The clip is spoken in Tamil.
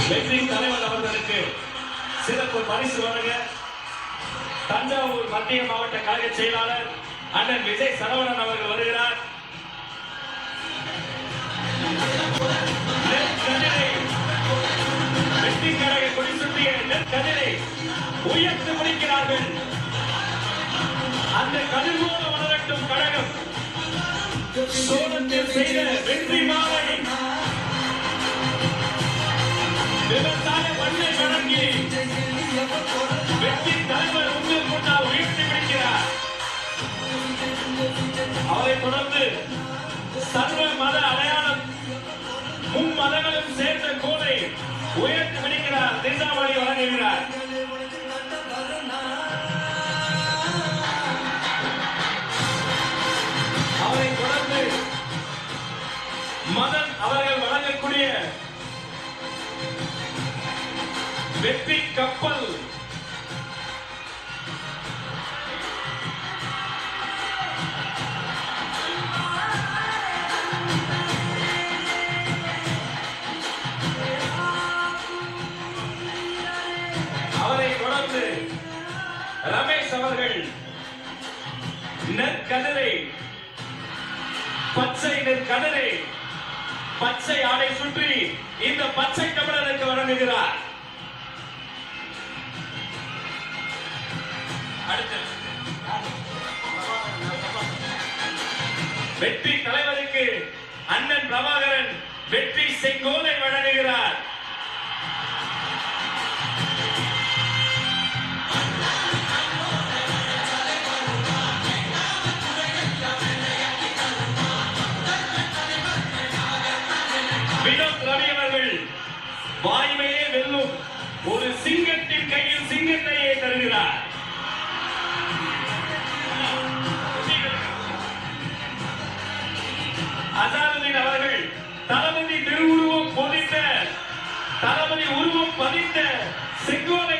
வெற்றி தலைவர் அவர்களுக்கு சிறப்பு பரிசு வழங்க தஞ்சாவூர் மத்திய மாவட்ட கழக செயலாளர் அண்ணன் விஜய் சரவணன் அவர்கள் வருகிறார். வெற்றி கழக கொடி சுற்றிய நெற்கதிரை உயர்த்து முடிக்கிறார்கள். அந்த கதிர்போல வளரட்டும் கழகம். சோழத்தில் செய்த வெற்றி மாலை விவசாய மண்ணை வழங்கி வெற்றி தலைவர் உங்கள் முன்னால் உயர்த்தி பிடிக்கிறார். அவரை தொடர்ந்து சர்வ மத அடையாளம் மும்மதங்களும் சேர்ந்த கோலை உயர்த்தி பிடிக்கிறார். திசாவளி வழங்குகிறார். அவரை தொடர்ந்து மதன் அவர்கள் வழங்கக்கூடிய வெற்றி கப்பல் அவரை தொடர்ந்து ரமேஷ் அவர்கள் நெற்கதிரை பச்சை நெற்கதிரை பச்சை ஆடை சுற்றி இந்த பச்சை தமிழருக்கு வழங்குகிறார். வெற்றி தலைவருக்கு அண்ணன் பிரபாகரன் வெற்றி செங்கோலை வழங்குகிறார். வினோத் ரவி அவர்கள் வாய்மையே வெல்லும் ஒரு சிங்கத்தின் கையில் சிங்கத்தையே தருகிறார். அசாருதீன் அவர்கள் தளபதி திருவுருவம் பொதித்த தளபதி உருவம் பதித்த செங்கோலை